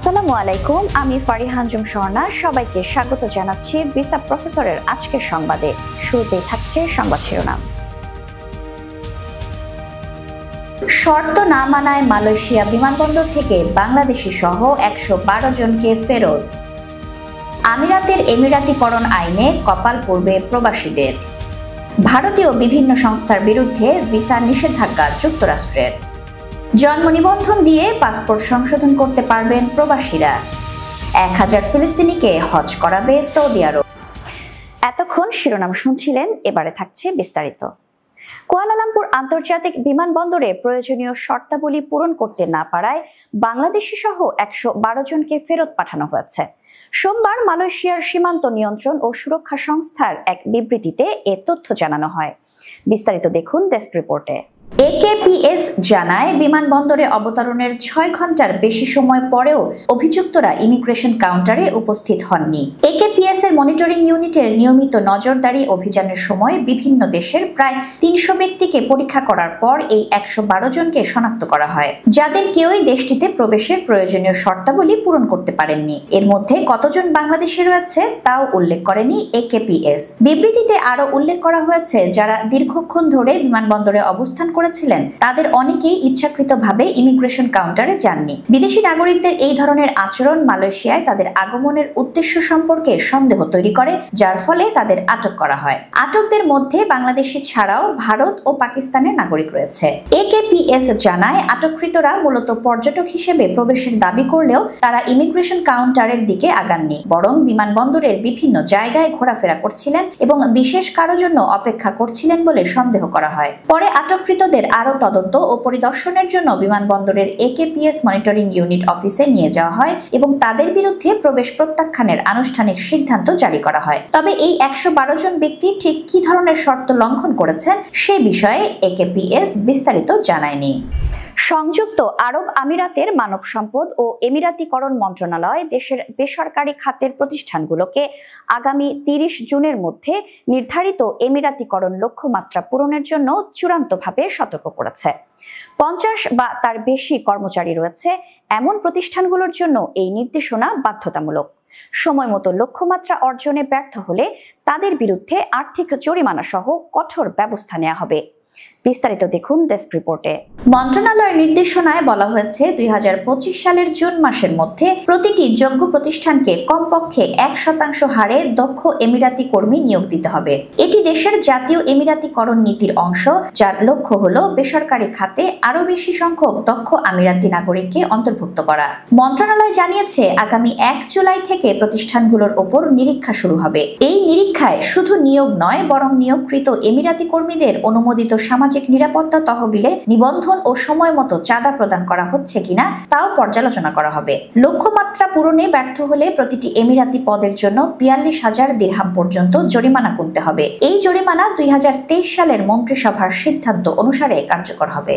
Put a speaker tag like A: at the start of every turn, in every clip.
A: আসসালামু আলাইকুম, আমি ফারিহা আঞ্জুম স্বর্ণা। সবাইকে স্বাগত জানাচ্ছি ভিসা প্রফেসরের আজকের সংবাদে। শুরুতেই থাকছে সংবাদ শিরোনাম। শর্ত না মানায় মালয়েশিয়া বিমানবন্দর থেকে বাংলাদেশি সহ 112 জনকে ফেরত। আমিরাতের এমিরাতিকরণ আইনে কপাল পড়বে প্রবাসীদের। ভারতীয় বিভিন্ন সংস্থার বিরুদ্ধে ভিসা নিষেধাজ্ঞা যুক্তরাষ্ট্রের। জন্ম নিবন্ধন দিয়ে পাসপোর্ট সংশোধন করতে পারবেন প্রবাসীরা। 1000 ফিলিস্তিনিকে হজ করাবে সৌদি আরব। এতক্ষণ শিরোনাম শুনছিলেন, এবারে থাকছে বিস্তারিত। কুয়ালালামপুর আন্তর্জাতিক বিমানবন্দরে প্রয়োজনীয় শর্তাবলী পূরণ করতে না পারায় বাংলাদেশি সহ 112 জনকে ফেরত পাঠানো হয়েছে। সোমবার মালয়েশিয়ার সীমান্ত নিয়ন্ত্রণ ও সুরক্ষা সংস্থার এক বিবৃতিতে এ তথ্য জানানো হয়। বিস্তারিত দেখুন ডেস্ক রিপোর্টে। একেপিএস জানায়, বিমানবন্দরে অবতরণের 6 ঘন্টার বেশি সময় পরেও অভিযুক্তরা ইমিগ্রেশন কাউন্টারে উপস্থিত হননি। একেপিএস এর মনিটরিং ইউনিটের নিয়মিত নজরদারি অভিযানের সময় বিভিন্ন দেশের প্রায় 300 ব্যক্তিকে পরীক্ষা করার পর এই 112 জনকে শনাক্ত করা হয়, যাদের কেউই দেশটিতে প্রবেশের প্রয়োজনীয় শর্তাবলী পূরণ করতে পারেননি। এর মধ্যে কতজন বাংলাদেশি রয়েছে তাও উল্লেখ করেনি একেপিএস। বিবৃতিতে আরও উল্লেখ করা হয়েছে, যারা দীর্ঘক্ষণ ধরে বিমানবন্দরে অবস্থান করেছিলেন তাদের অনেকেই ইচ্ছাকৃতভাবে ইমিগ্রেশন কাউন্টারে যাননি। বিদেশি নাগরিকদের এই ধরনের আচরণ মালয়েশিয়ায় তাদের আগমনের উদ্দেশ্য সম্পর্কে সন্দেহ তৈরি করে, যার ফলে তাদের আটক করা হয়। আটকদের মধ্যে বাংলাদেশি ছাড়াও ভারত ও পাকিস্তানের নাগরিক রয়েছে। একেপিএস জানায়, আটককৃতরা মূলত পর্যটক হিসেবে প্রবেশের দাবি করলেও তারা ইমিগ্রেশন কাউন্টারের দিকে আগাননি, বরং বিমানবন্দরের বিভিন্ন জায়গায় ঘোরাফেরা করছিলেন এবং বিশেষ কারোর জন্য অপেক্ষা করছিলেন বলে সন্দেহ করা হয়। পরে আটককৃতদের আরও তদন্ত ও পরিদর্শনের জন্য বিমানবন্দরের একেপিএস মনিটরিং ইউনিট অফিসে নিয়ে যাওয়া হয় এবং তাদের বিরুদ্ধে প্রবেশ প্রত্যাখ্যানের আনুষ্ঠানিক সিদ্ধান্ত জারি করা হয়। তবে এই 112 জন ব্যক্তি ঠিক কি ধরনের শর্ত লঙ্ঘন করেছেন সে বিষয়ে একেপিএস বিস্তারিত জানায়নি। সংযুক্ত আরব আমিরাতের মানব সম্পদ ও এমিরাতিকরণ মন্ত্রণালয় দেশের বেসরকারি খাতের প্রতিষ্ঠানগুলোকে আগামী 30 জুনের মধ্যে নির্ধারিত এমিরাতিকরণ লক্ষ্যমাত্রা পূরণের জন্য চূড়ান্তভাবে সতর্ক করেছে। 50 বা তার বেশি কর্মচারী রয়েছে এমন প্রতিষ্ঠানগুলোর জন্য এই নির্দেশনা বাধ্যতামূলক। সময় মতো লক্ষ্যমাত্রা অর্জনে ব্যর্থ হলে তাদের বিরুদ্ধে আর্থিক জরিমানা সহ কঠোর ব্যবস্থা নেওয়া হবে। বিস্তারিত দেখুন ডেস্ক রিপোর্টে। মন্ত্রণালয়ের নির্দেশনায় বলা হয়েছে, 2025 সালের জুন মাসের মধ্যে প্রতিটি যোগ্য প্রতিষ্ঠানকে কমপক্ষে 1% হারে দক্ষ এমিরাতি কর্মী নিয়োগ দিতে হবে। এটি দেশের জাতীয় এমিরাতিকরণ নীতির অংশ, যার লক্ষ্য হলো বেসরকারি খাতে আরও বেশি সংখ্যক দক্ষ আমিরাতি নাগরিককে অন্তর্ভুক্ত করা। মন্ত্রণালয় জানিয়েছে, আগামী 1 জুলাই থেকে প্রতিষ্ঠানগুলোর ওপর নিরীক্ষা শুরু হবে। এই নিরীক্ষায় শুধু নিয়োগ নয়, বরং নিয়োগকৃত এমিরাতি কর্মীদের অনুমোদিত সামাজিক নিরাপত্তা তহবিলে নিবন্ধন ও সময় মতো চাঁদা প্রদান করা হচ্ছে কিনা তাও পর্যালোচনা করা হবে। লক্ষ্যমাত্রা পূরণে ব্যর্থ হলে প্রতিটি এমিরাতি পদের জন্য 42,000 দিরহাম পর্যন্ত জরিমানা গুনতে হবে। এই জরিমানা 2023 সালের মন্ত্রিসভার সিদ্ধান্ত অনুসারে কার্যকর হবে।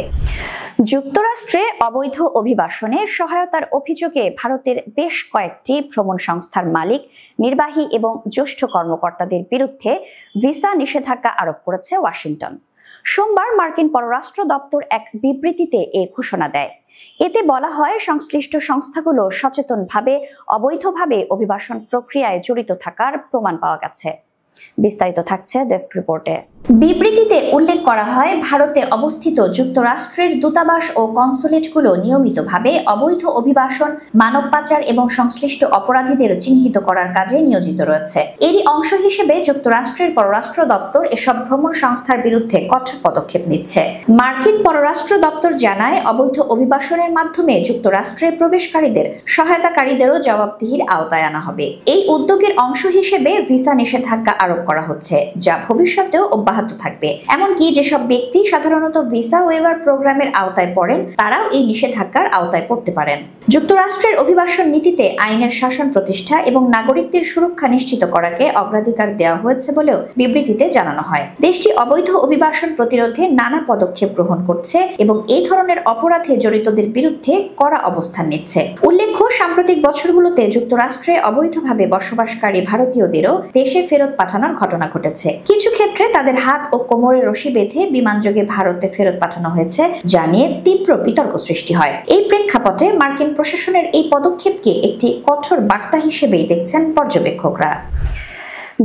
A: যুক্তরাষ্ট্রে অবৈধ অভিবাসনে সহায়তার অভিযোগে ভারতের বেশ কয়েকটি ভ্রমণ সংস্থার মালিক, নির্বাহী এবং জ্যেষ্ঠ কর্মকর্তাদের বিরুদ্ধে ভিসা নিষেধাজ্ঞা আরোপ করেছে ওয়াশিংটন। সোমবার মার্কিন পররাষ্ট্র দপ্তর এক বিবৃতিতে এ ঘোষণা দেয়। এতে বলা হয়, সংশ্লিষ্ট সংস্থাগুলো সচেতনভাবে অবৈধভাবে অভিবাসন প্রক্রিয়ায় জড়িত থাকার প্রমাণ পাওয়া গেছে। বিস্তারিত থাকছে ডেস্ক রিপোর্টে। বিবৃতিতে উল্লেখ করা হয়, ভারতে অবস্থিত যুক্তরাষ্ট্রের দূতাবাস ও কনসুলেটগুলো নিয়মিতভাবে অবৈধ অভিবাসন, মানব পাচার এবং সংশ্লিষ্ট অপরাধীদের চিহ্নিত করার কাজে নিয়োজিত রয়েছে। এরই অংশ হিসেবে যুক্তরাষ্ট্রের পররাষ্ট্র দপ্তর এসব ভ্রমণ সংস্থার বিরুদ্ধে কঠোর পদক্ষেপ নিচ্ছে। মার্কিন পররাষ্ট্র দপ্তর জানায়, অবৈধ অভিবাসনের মাধ্যমে যুক্তরাষ্ট্রে প্রবেশকারীদের সহায়তাকারীদেরও জবাবদিহির আওতায় আনা হবে। এই উদ্যোগের অংশ হিসেবে ভিসা নিষেধাজ্ঞা আরোপ করা হচ্ছে, যা ভবিষ্যতেও অব্যাহত থাকবে। এমনকি যেসব ব্যক্তি সাধারণত ভিসা ওয়েভার প্রোগ্রামের আওতায় পড়েন তারাও এই নিষেধাজ্ঞার আওতায় পড়তে পারেন। যুক্তরাষ্ট্রের অভিবাসন নীতিতে আইনের শাসন প্রতিষ্ঠা এবং নাগরিকদের সুরক্ষা নিশ্চিত করাকে অগ্রাধিকার দেওয়া হয়েছে বলেও বিবৃতিতে জানানো হয়। দেশটি অবৈধ অভিবাসন প্রতিরোধে নানা পদক্ষেপ গ্রহণ করছে এবং এই ধরনের অপরাধে জড়িতদের বিরুদ্ধে কড়া অবস্থান নিচ্ছে। উল্লেখ্য, সাম্প্রতিক বছরগুলোতে যুক্তরাষ্ট্রে অবৈধভাবে বসবাসকারী ভারতীয়দেরও দেশে ফেরত পাঠানো পাঠানোর ঘটনা ঘটেছে। কিছু ক্ষেত্রে তাদের হাত ও কোমরে রশি বেঁধে বিমানযোগে ভারতে ফেরত পাঠানো হয়েছে, যা নিয়ে তীব্র বিতর্ক সৃষ্টি হয়। এই প্রেক্ষাপটে মার্কিন প্রশাসনের এই পদক্ষেপকে একটি কঠোর বার্তা হিসেবেই দেখছেন পর্যবেক্ষকরা।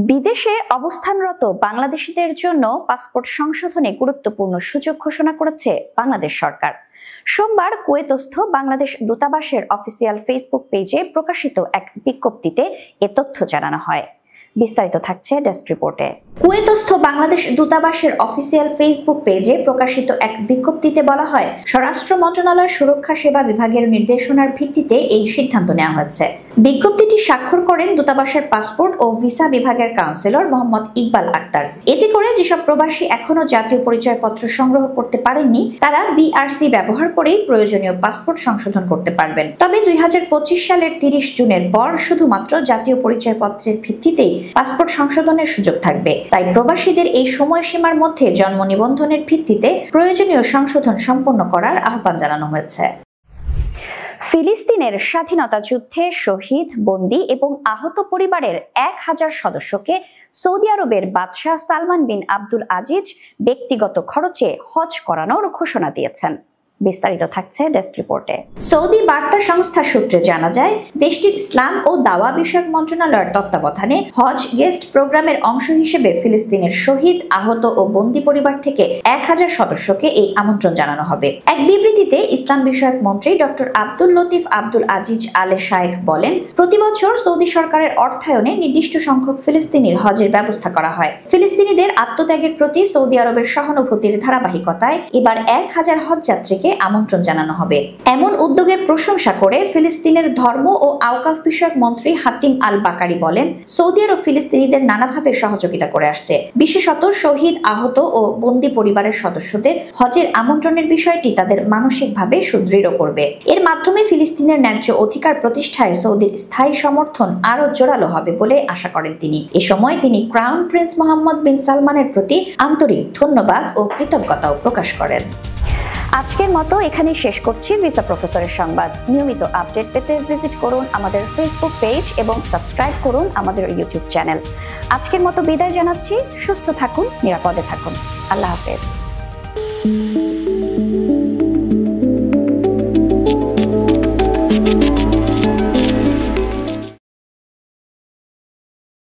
A: বিদেশে অবস্থানরত বাংলাদেশিদের জন্য পাসপোর্ট সংশোধনে গুরুত্বপূর্ণ সুযোগ ঘোষণা করেছে বাংলাদেশ সরকার। সোমবার কুয়েতস্থ বাংলাদেশ দূতাবাসের অফিসিয়াল ফেসবুক পেজে প্রকাশিত এক বিজ্ঞপ্তিতে এ তথ্য জানানো হয়। বিস্তারিত থাকছে ডেস্ক রিপোর্টে। কুয়েতস্থ বাংলাদেশ দূতাবাসের অফিসিয়াল ফেসবুক পেজে প্রকাশিত এক বিজ্ঞপ্তিতে বলা হয়, স্বরাষ্ট্র মন্ত্রণালয়ের সুরক্ষা সেবা বিভাগের নির্দেশনার ভিত্তিতে এই সিদ্ধান্ত নেওয়া হয়েছে। বিজ্ঞপ্তিটি স্বাক্ষর করেন দূতাবাসের পাসপোর্ট ও ভিসা বিভাগের কাউন্সিলর মোহাম্মদ ইকবাল আক্তার। এতে করে যেসব প্রবাসী এখনো জাতীয় পরিচয়পত্র সংগ্রহ করতে পারেননি, তারা বিআরসি ব্যবহার করেই প্রয়োজনীয় পাসপোর্ট সংশোধন করতে পারবেন। তবে 2025 সালের 30 জুনের পর শুধুমাত্র জাতীয় পরিচয়পত্রের ভিত্তিতেই পাসপোর্ট সংশোধনের সুযোগ থাকবে। তাই প্রবাসীদের এই সময়সীমার মধ্যে জন্ম নিবন্ধনের ভিত্তিতে প্রয়োজনীয় সংশোধন সম্পন্ন করার আহ্বান জানানো হয়েছে। ফিলিস্তিনের স্বাধীনতা যুদ্ধে শহীদ, বন্দী এবং আহত পরিবারের 1000 সদস্যকে সৌদি আরবের বাদশাহ সালমান বিন আব্দুল আজিজ ব্যক্তিগত খরচে হজ করানোর ঘোষণা দিয়েছেন। বিস্তারিত থাকছে ডেস্ক রিপোর্টে। সৌদি বার্তা সংস্থা সূত্রে জানা যায়, দেশটির ইসলাম ও দাওয়া বিষয়ক মন্ত্রণালয়ের তত্ত্বাবধানে হজ গেস্ট প্রোগ্রামের অংশ হিসেবে ফিলিস্তিনের শহীদ, আহত ও বন্দী পরিবার থেকে 1000 সদস্যকে এই আমন্ত্রণ জানানো হবে। এক বিবৃতিতে ইসলাম বিষয়ক মন্ত্রী ডক্টর আব্দুল লতিফ আব্দুল আজিজ আলে শায়েখ বলেন, প্রতি বছর সৌদি সরকারের অর্থায়নে নির্দিষ্ট সংখ্যক ফিলিস্তিনির হজের ব্যবস্থা করা হয়। ফিলিস্তিনিদের আত্মত্যাগের প্রতি সৌদি আরবের সহানুভূতির ধারাবাহিকতায় এবার 1000 হজযাত্রীকে আমন্ত্রণ জানানো হবে। এমন উদ্যোগের প্রশংসা করে ফিলিস্তিনের ধর্ম ও আওকাফ বিষয়ক মন্ত্রী হাতিম আল বাকারি বলেন, সৌদি আরব ফিলিস্তিনিদের নানাভাবে সহযোগিতা করে আসছে। বিশেষত শহীদ, আহত ও বন্দী পরিবারের সদস্যদের হজের আমন্ত্রণের বিষয়টি তাদের মানসিকভাবে সুদৃঢ় করবে। এর মাধ্যমে ফিলিস্তিনের ন্যায্য অধিকার প্রতিষ্ঠায় সৌদির স্থায়ী সমর্থন আরো জোরালো হবে বলে আশা করেন তিনি। এ সময় তিনি ক্রাউন প্রিন্স মোহাম্মদ বিন সালমানের প্রতি আন্তরিক ধন্যবাদ ও কৃতজ্ঞতাও প্রকাশ করেন। আজকের মতো এখানেই শেষ করছি ভিসা প্রফেসরের সংবাদ। নিয়মিত আপডেট পেতে ভিজিট করুন আমাদের ফেসবুক পেজ এবং সাবস্ক্রাইব করুন আমাদের ইউটিউব চ্যানেল। আজকের মতো বিদায় জানাচ্ছি। সুস্থ থাকুন, নিরাপদে থাকুন। আল্লাহ হাফেজ।